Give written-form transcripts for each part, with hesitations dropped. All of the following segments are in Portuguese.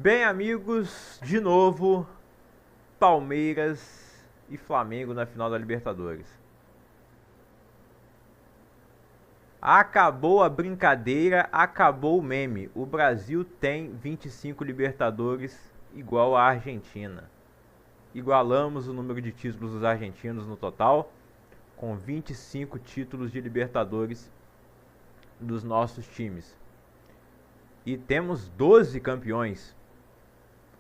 Bem, amigos, de novo, Palmeiras e Flamengo na final da Libertadores. Acabou a brincadeira, acabou o meme. O Brasil tem 25 Libertadores igual a Argentina. Igualamos o número de títulos dos argentinos no total, com 25 títulos de Libertadores dos nossos times. E temos 12 campeões.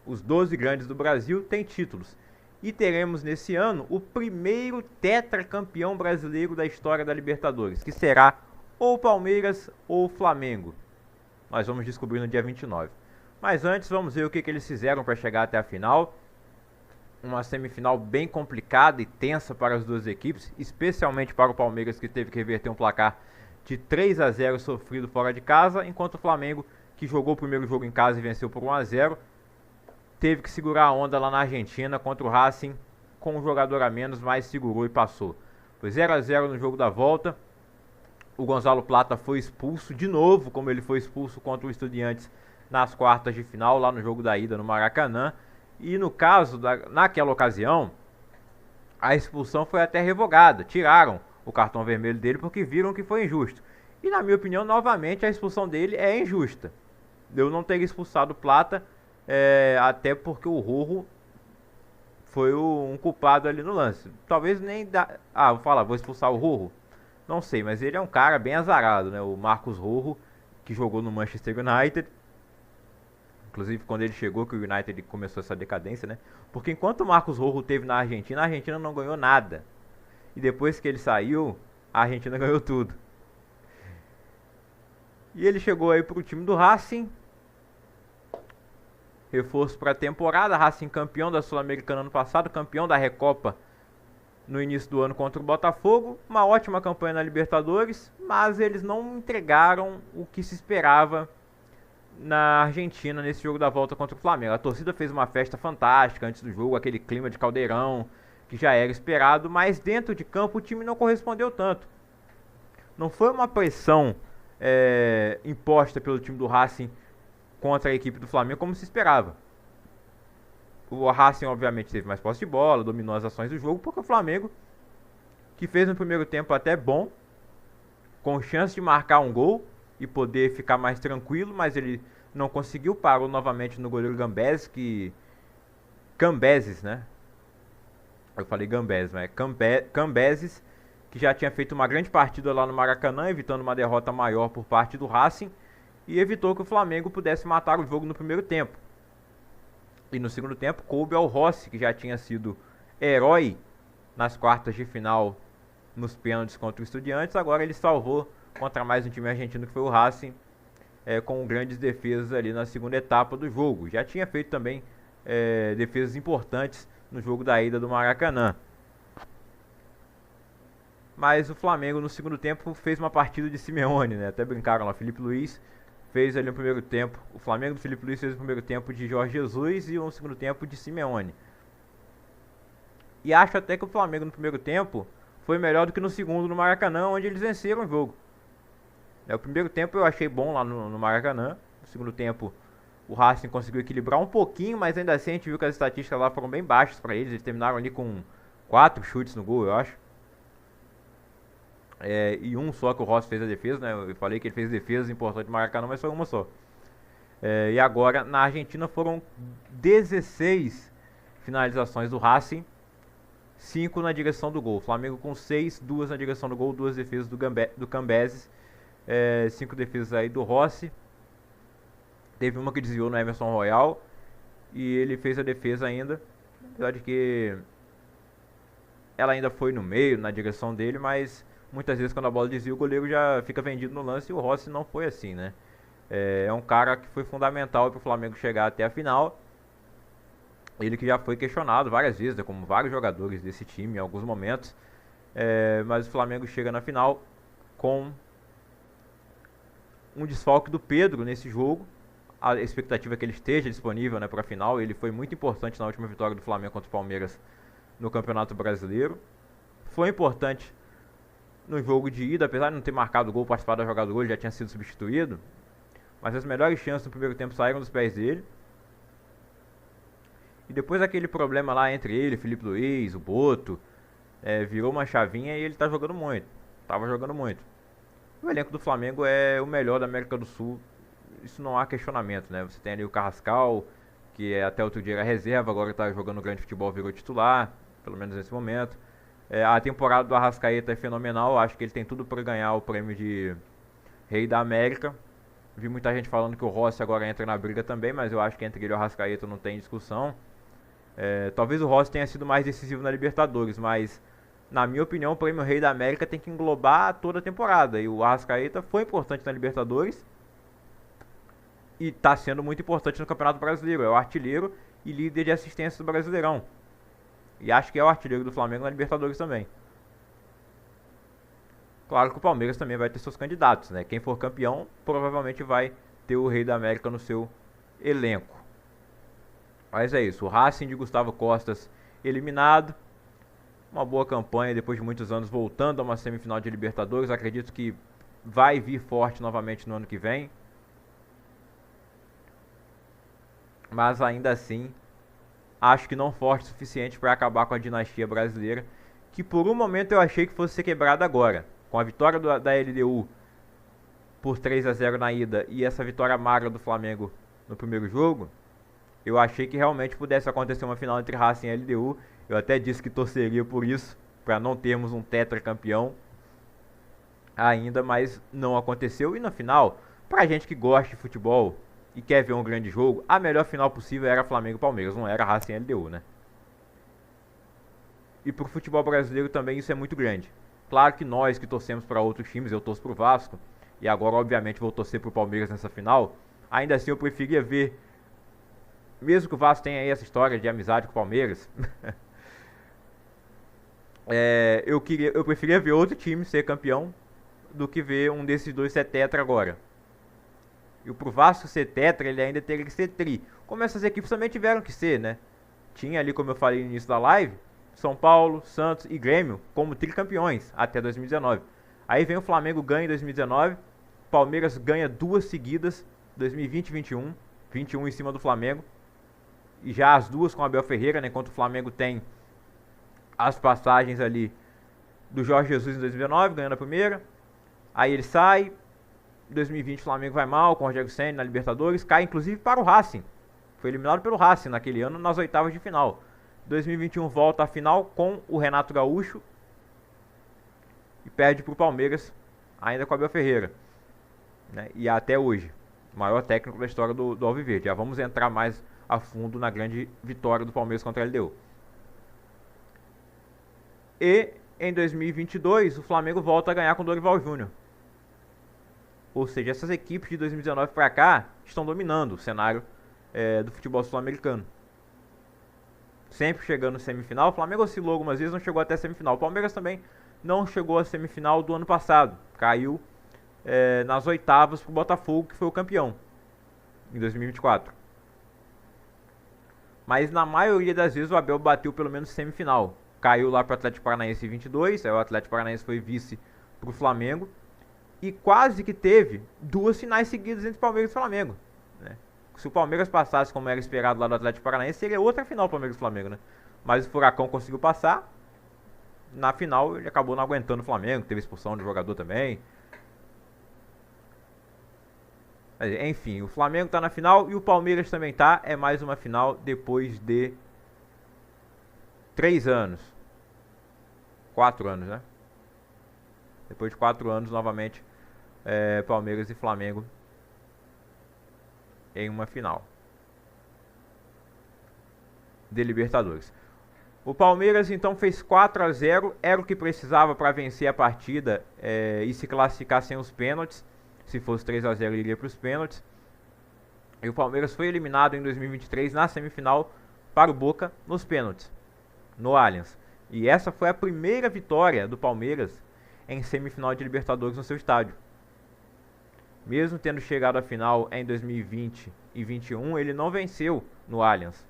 Os 12 grandes do Brasil têm títulos. E teremos nesse ano o primeiro tetracampeão brasileiro da história da Libertadores, que será ou Palmeiras ou Flamengo. Nós vamos descobrir no dia 29. Mas antes vamos ver o que eles fizeram para chegar até a final. Uma semifinal bem complicada e tensa para as duas equipes, especialmente para o Palmeiras, que teve que reverter um placar de 3-0 sofrido fora de casa, enquanto o Flamengo, que jogou o primeiro jogo em casa e venceu por 1-0, teve que segurar a onda lá na Argentina contra o Racing, com um jogador a menos, mas segurou e passou. Foi 0-0 no jogo da volta. O Gonzalo Plata foi expulso de novo, como ele foi expulso contra o Estudiantes nas quartas de final, lá no jogo da ida no Maracanã. E no caso, naquela ocasião, a expulsão foi até revogada. Tiraram o cartão vermelho dele porque viram que foi injusto. E na minha opinião, novamente, a expulsão dele é injusta. Eu não teria expulsado o Plata, até porque o Rojo foi um culpado ali no lance. Talvez nem dá... vou expulsar o Rojo? Não sei, mas ele é um cara bem azarado, né? O Marcos Rojo, que jogou no Manchester United. Inclusive, quando ele chegou, que o United começou essa decadência, né? Porque enquanto o Marcos Rojo teve na Argentina, a Argentina não ganhou nada. E depois que ele saiu, a Argentina ganhou tudo. E ele chegou aí pro time do Racing. Reforço para a temporada. Racing campeão da Sul-Americana ano passado, campeão da Recopa no início do ano contra o Botafogo. Uma ótima campanha na Libertadores, mas eles não entregaram o que se esperava na Argentina nesse jogo da volta contra o Flamengo. A torcida fez uma festa fantástica antes do jogo, aquele clima de caldeirão que já era esperado, mas dentro de campo o time não correspondeu tanto. Não foi uma pressão imposta pelo time do Racing contra a equipe do Flamengo como se esperava. O Racing obviamente teve mais posse de bola, dominou as ações do jogo, porque o Flamengo, que fez no primeiro tempo até bom, com chance de marcar um gol e poder ficar mais tranquilo, mas ele não conseguiu, parou novamente no goleiro Cambeses, né? Eu falei Gambeses, mas Cambeses, que já tinha feito uma grande partida lá no Maracanã, evitando uma derrota maior por parte do Racing, e evitou que o Flamengo pudesse matar o jogo no primeiro tempo. E no segundo tempo coube ao Rossi, que já tinha sido herói nas quartas de final nos pênaltis contra o Estudiantes. Agora ele salvou contra mais um time argentino, que foi o Racing, com grandes defesas ali na segunda etapa do jogo. Já tinha feito também defesas importantes no jogo da ida do Maracanã. Mas o Flamengo no segundo tempo fez uma partida de Simeone, né? Até brincaram lá, Felipe Luiz fez ali no primeiro tempo, o Flamengo do Felipe Luiz fez o primeiro tempo de Jorge Jesus e o segundo tempo de Simeone. E acho até que o Flamengo no primeiro tempo foi melhor do que no segundo no Maracanã, onde eles venceram o jogo. O primeiro tempo eu achei bom lá no Maracanã. No segundo tempo o Racing conseguiu equilibrar um pouquinho, mas ainda assim a gente viu que as estatísticas lá foram bem baixas para eles. Eles terminaram ali com 4 chutes no gol, eu acho. E um só que o Rossi fez a defesa, né? Eu falei que ele fez defesas importantes no Maracanã, mas foi uma só. E agora na Argentina foram 16 finalizações do Racing, 5 na direção do gol. O Flamengo com 6, 2 na direção do gol, 2 defesas do Cambeses, 5 defesas aí do Rossi. Teve uma que desviou no Emerson Royal e ele fez a defesa ainda, apesar de que ela ainda foi no meio, na direção dele, mas muitas vezes quando a bola desvia o goleiro já fica vendido no lance, e o Rossi não foi assim, né? É um cara que foi fundamental para o Flamengo chegar até a final. Ele que já foi questionado várias vezes, né, como vários jogadores desse time em alguns momentos. Mas o Flamengo chega na final com um desfalque do Pedro nesse jogo. A expectativa é que ele esteja disponível, né, para a final. Ele foi muito importante na última vitória do Flamengo contra o Palmeiras no Campeonato Brasileiro. Foi importante no jogo de ida, apesar de não ter marcado gol, participado da jogada do gol, ele já tinha sido substituído. Mas as melhores chances no primeiro tempo saíram dos pés dele. E depois daquele problema lá entre ele, Felipe Luiz, o Boto, virou uma chavinha e ele tá jogando muito. Tava jogando muito. O elenco do Flamengo é o melhor da América do Sul. Isso não há questionamento, né? Você tem ali o Carrascal, que até outro dia era reserva, agora tá jogando grande futebol, virou titular, pelo menos nesse momento. A temporada do Arrascaeta é fenomenal, acho que ele tem tudo para ganhar o prêmio de Rei da América. Vi muita gente falando que o Rossi agora entra na briga também, mas eu acho que entre ele e o Arrascaeta não tem discussão. Talvez o Rossi tenha sido mais decisivo na Libertadores, mas na minha opinião o prêmio Rei da América tem que englobar toda a temporada. E o Arrascaeta foi importante na Libertadores e está sendo muito importante no Campeonato Brasileiro. É o artilheiro e líder de assistência do Brasileirão. E acho que é o artilheiro do Flamengo na Libertadores também. Claro que o Palmeiras também vai ter seus candidatos, né? Quem for campeão provavelmente vai ter o Rei da América no seu elenco. Mas é isso, o Racing de Gustavo Costas eliminado. Uma boa campanha depois de muitos anos voltando a uma semifinal de Libertadores. Acredito que vai vir forte novamente no ano que vem. Mas ainda assim, acho que não forte o suficiente para acabar com a dinastia brasileira, que por um momento eu achei que fosse ser quebrada agora. Com a vitória da LDU por 3-0 na ida e essa vitória magra do Flamengo no primeiro jogo, eu achei que realmente pudesse acontecer uma final entre Racing e LDU. Eu até disse que torceria por isso, para não termos um tetracampeão ainda, mas não aconteceu. E na final, pra gente que gosta de futebol e quer ver um grande jogo, a melhor final possível era Flamengo e Palmeiras, não era Racing e LDU, né? E pro futebol brasileiro também isso é muito grande. Claro que nós que torcemos para outros times, eu torço pro Vasco, e agora obviamente vou torcer pro Palmeiras nessa final, ainda assim eu preferia ver, mesmo que o Vasco tenha aí essa história de amizade com o Palmeiras, eu preferia ver outro time ser campeão do que ver um desses dois ser tetra agora. E pro Vasco ser tetra, ele ainda teria que ser tri. Como essas equipes também tiveram que ser, né? Tinha ali, como eu falei no início da live, São Paulo, Santos e Grêmio como tricampeões até 2019. Aí vem o Flamengo, ganha em 2019, Palmeiras ganha duas seguidas, 2020 e 21, 21 em cima do Flamengo. E já as duas com o Abel Ferreira, né? Enquanto o Flamengo tem as passagens ali do Jorge Jesus em 2019, ganhando a primeira. Aí ele sai, 2020 o Flamengo vai mal com o Rogério Ceni na Libertadores, cai inclusive para o Racing. Foi eliminado pelo Racing naquele ano nas oitavas de final. 2021 volta à final com o Renato Gaúcho e perde para o Palmeiras, ainda com o Abel Ferreira, né? E até hoje, o maior técnico da história do Alviverde. Já vamos entrar mais a fundo na grande vitória do Palmeiras contra a LDU. E em 2022 o Flamengo volta a ganhar com o Dorival Júnior. Ou seja, essas equipes de 2019 para cá estão dominando o cenário do futebol sul-americano. Sempre chegando semifinal. O Flamengo oscilou algumas vezes, não chegou até a semifinal. O Palmeiras também não chegou à semifinal do ano passado. Caiu nas oitavas para o Botafogo, que foi o campeão em 2024. Mas na maioria das vezes o Abel bateu pelo menos semifinal. Caiu lá para o Atlético Paranaense em 22. Aí o Atlético Paranaense foi vice para o Flamengo. E quase que teve duas finais seguidas entre Palmeiras e Flamengo, né? Se o Palmeiras passasse como era esperado lá do Atlético Paranaense, seria outra final Palmeiras e Flamengo, né? Mas o Furacão conseguiu passar. Na final ele acabou não aguentando o Flamengo, teve expulsão de jogador também. Mas, enfim, o Flamengo tá na final e o Palmeiras também tá. É mais uma final depois de 3 anos. 4 anos, né? Depois de 4 anos, novamente, Palmeiras e Flamengo em uma final de Libertadores. O Palmeiras então fez 4-0, era o que precisava para vencer a partida e se classificar sem os pênaltis. Se fosse 3-0 ele iria para os pênaltis. E o Palmeiras foi eliminado em 2023 na semifinal para o Boca nos pênaltis, no Allianz. E essa foi a primeira vitória do Palmeiras em semifinal de Libertadores no seu estádio. Mesmo tendo chegado à final em 2020 e 2021, ele não venceu no Allianz.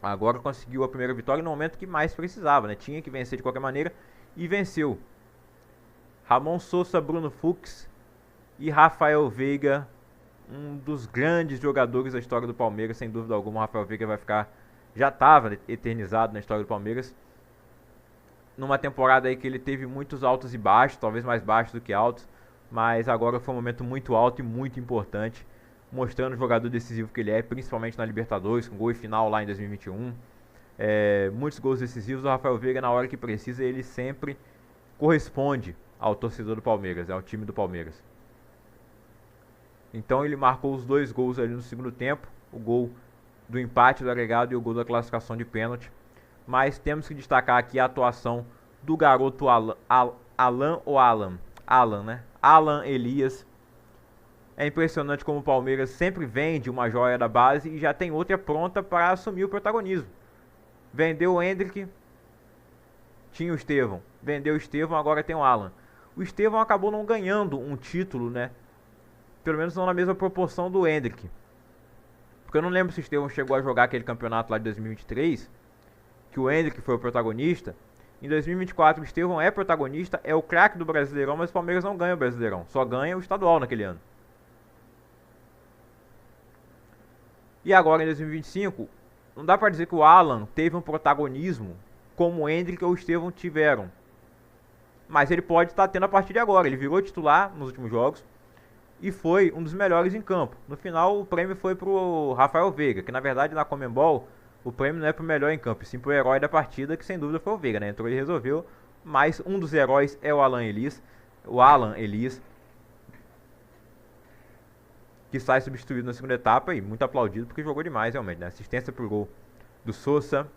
Agora conseguiu a primeira vitória no momento que mais precisava, né? Tinha que vencer de qualquer maneira e venceu. Ramon Sousa, Bruno Fux e Rafael Veiga um dos grandes jogadores da história do Palmeiras, sem dúvida alguma. O Rafael Veiga vai ficar, já estava eternizado na história do Palmeiras. Numa temporada aí que ele teve muitos altos e baixos, talvez mais baixos do que altos, mas agora foi um momento muito alto e muito importante, mostrando o jogador decisivo que ele é, principalmente na Libertadores, com gol e final lá em 2021. Muitos gols decisivos. O Rafael Veiga, na hora que precisa, ele sempre corresponde ao torcedor do Palmeiras, ao time do Palmeiras. Então ele marcou os 2 gols ali no segundo tempo, o gol do empate do agregado e o gol da classificação de pênalti. Mas temos que destacar aqui a atuação do garoto Alan Elias. É impressionante como o Palmeiras sempre vende uma joia da base e já tem outra pronta para assumir o protagonismo. Vendeu o Hendrick, tinha o Estevão. Vendeu o Estevão, agora tem o Alan. O Estevão acabou não ganhando um título, né? Pelo menos não na mesma proporção do Hendrick. Porque eu não lembro se o Estevão chegou a jogar aquele campeonato lá de 2023, que o Hendrick foi o protagonista. Em 2024 o Estevão é protagonista, é o craque do Brasileirão, mas o Palmeiras não ganha o Brasileirão, só ganha o estadual naquele ano. E agora em 2025, não dá pra dizer que o Alan teve um protagonismo como o Hendrick ou o Estevão tiveram. Mas ele pode estar tendo a partir de agora. Ele virou titular nos últimos jogos e foi um dos melhores em campo. No final o prêmio foi pro Rafael Veiga, que na verdade na Conmebol o prêmio não é pro melhor em campo, sim pro herói da partida, que sem dúvida foi o Veiga, né? Entrou e resolveu, mas um dos heróis é o Alan Elias, que sai substituído na segunda etapa e muito aplaudido porque jogou demais realmente, né? Assistência pro gol do Sousa,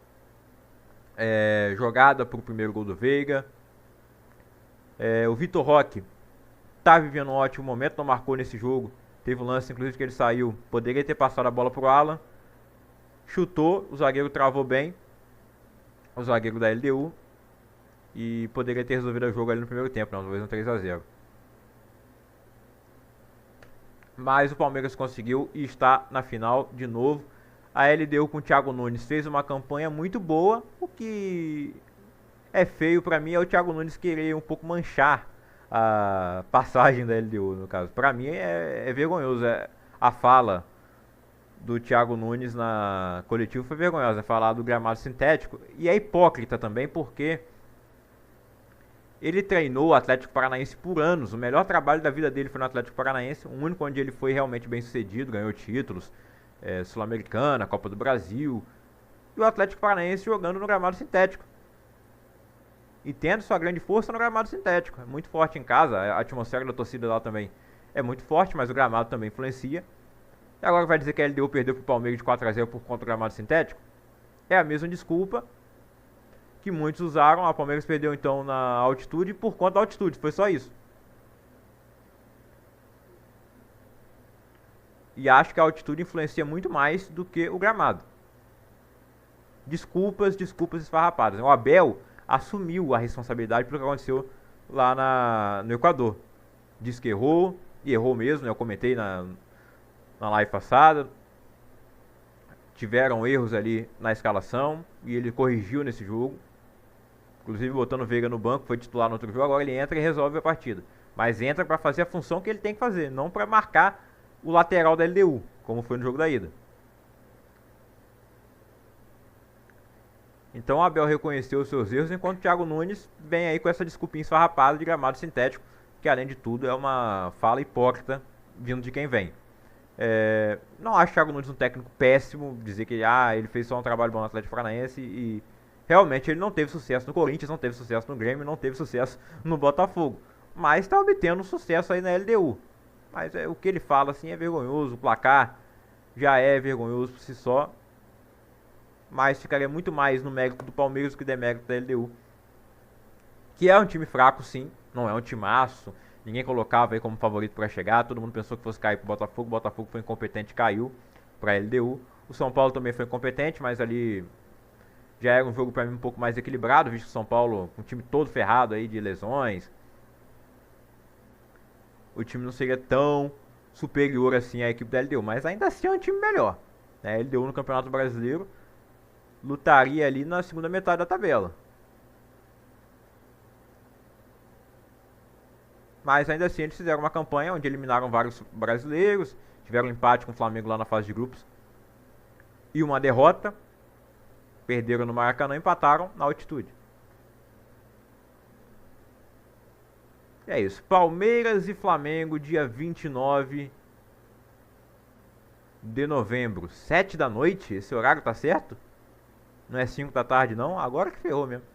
jogada pro primeiro gol do Veiga. O Vitor Roque tá vivendo um ótimo momento, não marcou nesse jogo. Teve um lance, inclusive, que ele saiu. Poderia ter passado a bola pro Alan. Chutou, o zagueiro travou bem. O zagueiro da LDU. E poderia ter resolvido o jogo ali no primeiro tempo, não, talvez um 3-0. Mas o Palmeiras conseguiu e está na final de novo. A LDU com o Thiago Nunes fez uma campanha muito boa. O que é feio pra mim é o Thiago Nunes querer um pouco manchar a passagem da LDU, no caso. Pra mim é vergonhoso. A fala do Thiago Nunes na coletiva foi vergonhosa. Falar do gramado sintético. E é hipócrita também porque ele treinou o Atlético Paranaense por anos. O melhor trabalho da vida dele foi no Atlético Paranaense. O único onde ele foi realmente bem sucedido, ganhou títulos, Sul-Americana, Copa do Brasil. E o Atlético Paranaense jogando no gramado sintético. E tendo sua grande força no gramado sintético. É muito forte em casa, a atmosfera da torcida lá também é muito forte, mas o gramado também influencia. E agora vai dizer que a LDU perdeu pro Palmeiras de 4-0 por conta do gramado sintético? É a mesma desculpa que muitos usaram. A Palmeiras perdeu então na altitude por conta da altitude, foi só isso. E acho que a altitude influencia muito mais do que o gramado. Desculpas esfarrapadas. O Abel assumiu a responsabilidade pelo que aconteceu lá no Equador. Diz que errou, e errou mesmo, né? Eu comentei na live passada. Tiveram erros ali na escalação e ele corrigiu nesse jogo. Inclusive botando o Veiga no banco, foi titular no outro jogo, agora ele entra e resolve a partida. Mas entra para fazer a função que ele tem que fazer, não para marcar o lateral da LDU, como foi no jogo da ida. Então o Abel reconheceu os seus erros, enquanto o Thiago Nunes vem aí com essa desculpinha esfarrapada de gramado sintético, que além de tudo é uma fala hipócrita vindo de quem vem. Não acho o Thiago Nunes um técnico péssimo, dizer que ele fez só um trabalho bom no Atlético Paranaense e realmente ele não teve sucesso no Corinthians, não teve sucesso no Grêmio, não teve sucesso no Botafogo, mas está obtendo sucesso aí na LDU. Mas o que ele fala assim é vergonhoso, o placar já é vergonhoso por si só. Mas ficaria muito mais no mérito do Palmeiras do que demérito da LDU. Que é um time fraco, sim. Não é um timaço. Ninguém colocava aí como favorito para chegar. Todo mundo pensou que fosse cair pro Botafogo. O Botafogo foi incompetente e caiu para a LDU. O São Paulo também foi incompetente, mas ali já era um jogo para mim um pouco mais equilibrado, visto que o São Paulo, um time todo ferrado aí de lesões, o time não seria tão superior assim à equipe da LDU. Mas ainda assim é um time melhor. A LDU no Campeonato Brasileiro lutaria ali na segunda metade da tabela. Mas ainda assim eles fizeram uma campanha onde eliminaram vários brasileiros, tiveram um empate com o Flamengo lá na fase de grupos e uma derrota. Perderam no Maracanã e empataram na altitude. É isso. Palmeiras e Flamengo, dia 29 de novembro. 7 da noite? Esse horário tá certo? Não é 5 da tarde não? Agora que ferrou mesmo.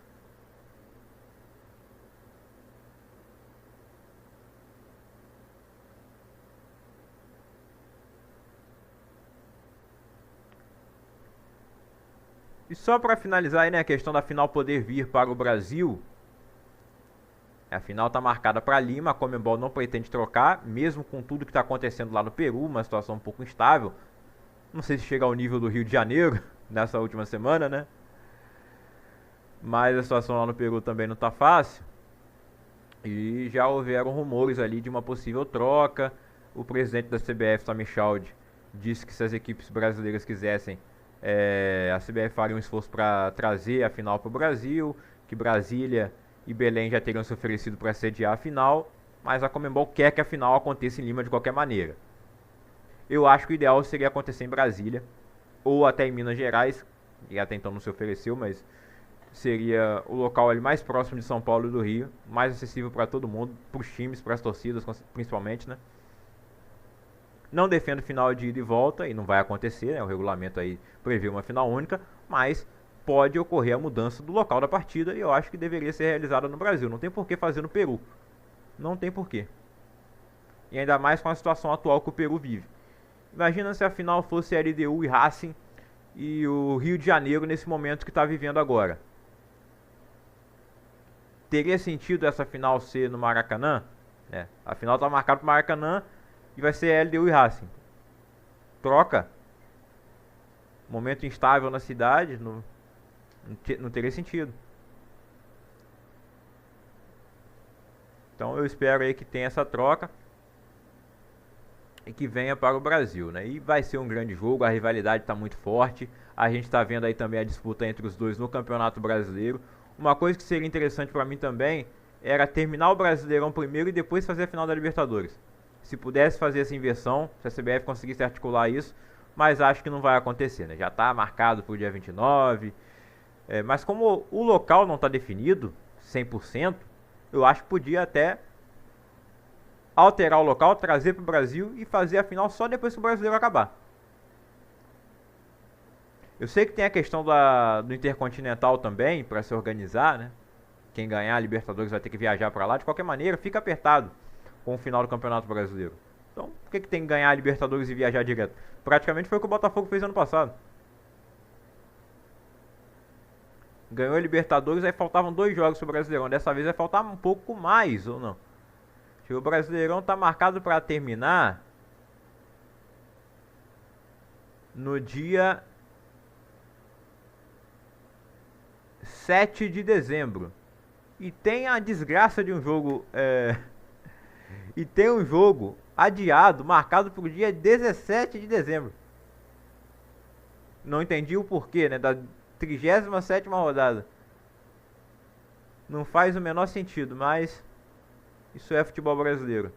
E só para finalizar aí, né, a questão da final poder vir para o Brasil. A final está marcada para Lima, a Conmebol não pretende trocar, mesmo com tudo que está acontecendo lá no Peru, uma situação um pouco instável. Não sei se chega ao nível do Rio de Janeiro nessa última semana, né? Mas a situação lá no Peru também não está fácil. E já houveram rumores ali de uma possível troca. O presidente da CBF, Sami Chaldi, disse que se as equipes brasileiras quisessem, a CBF faria um esforço para trazer a final para o Brasil, que Brasília e Belém já teriam se oferecido para sediar a final, mas a Conmebol quer que a final aconteça em Lima de qualquer maneira. Eu acho que o ideal seria acontecer em Brasília, ou até em Minas Gerais, que até então não se ofereceu, mas seria o local ali mais próximo de São Paulo e do Rio, mais acessível para todo mundo, para os times, para as torcidas principalmente, né? Não defendo final de ida e volta, e não vai acontecer, né? O regulamento aí prevê uma final única, mas pode ocorrer a mudança do local da partida, e eu acho que deveria ser realizada no Brasil. Não tem por que fazer no Peru. Não tem por quê. E ainda mais com a situação atual que o Peru vive. Imagina se a final fosse LDU e Racing e o Rio de Janeiro nesse momento que está vivendo agora. Teria sentido essa final ser no Maracanã? A final está marcada para o Maracanã e vai ser LDU e Racing. Troca. Momento instável na cidade, não teria sentido. Então eu espero aí que tenha essa troca e que venha para o Brasil, né? E vai ser um grande jogo, a rivalidade está muito forte. A gente está vendo aí também a disputa entre os dois no Campeonato Brasileiro. Uma coisa que seria interessante para mim também era terminar o Brasileirão primeiro e depois fazer a final da Libertadores. Se pudesse fazer essa inversão, se a CBF conseguisse articular isso, mas acho que não vai acontecer, né? Já está marcado para o dia 29, mas como o local não está definido 100%, eu acho que podia até alterar o local, trazer para o Brasil e fazer a final só depois que o Brasileiro acabar. Eu sei que tem a questão do Intercontinental também, para se organizar, né? Quem ganhar a Libertadores vai ter que viajar para lá. De qualquer maneira, fica apertado com o final do Campeonato Brasileiro. Então, por que tem que ganhar a Libertadores e viajar direto? Praticamente foi o que o Botafogo fez ano passado. Ganhou a Libertadores, aí faltavam 2 jogos pro Brasileirão. Dessa vez vai faltar um pouco mais, ou não? O Brasileirão tá marcado para terminar no dia 7 de dezembro. E tem a desgraça de um jogo. E tem um jogo adiado, marcado para o dia 17 de dezembro. Não entendi o porquê, né? Da 37ª rodada. Não faz o menor sentido, mas isso é futebol brasileiro.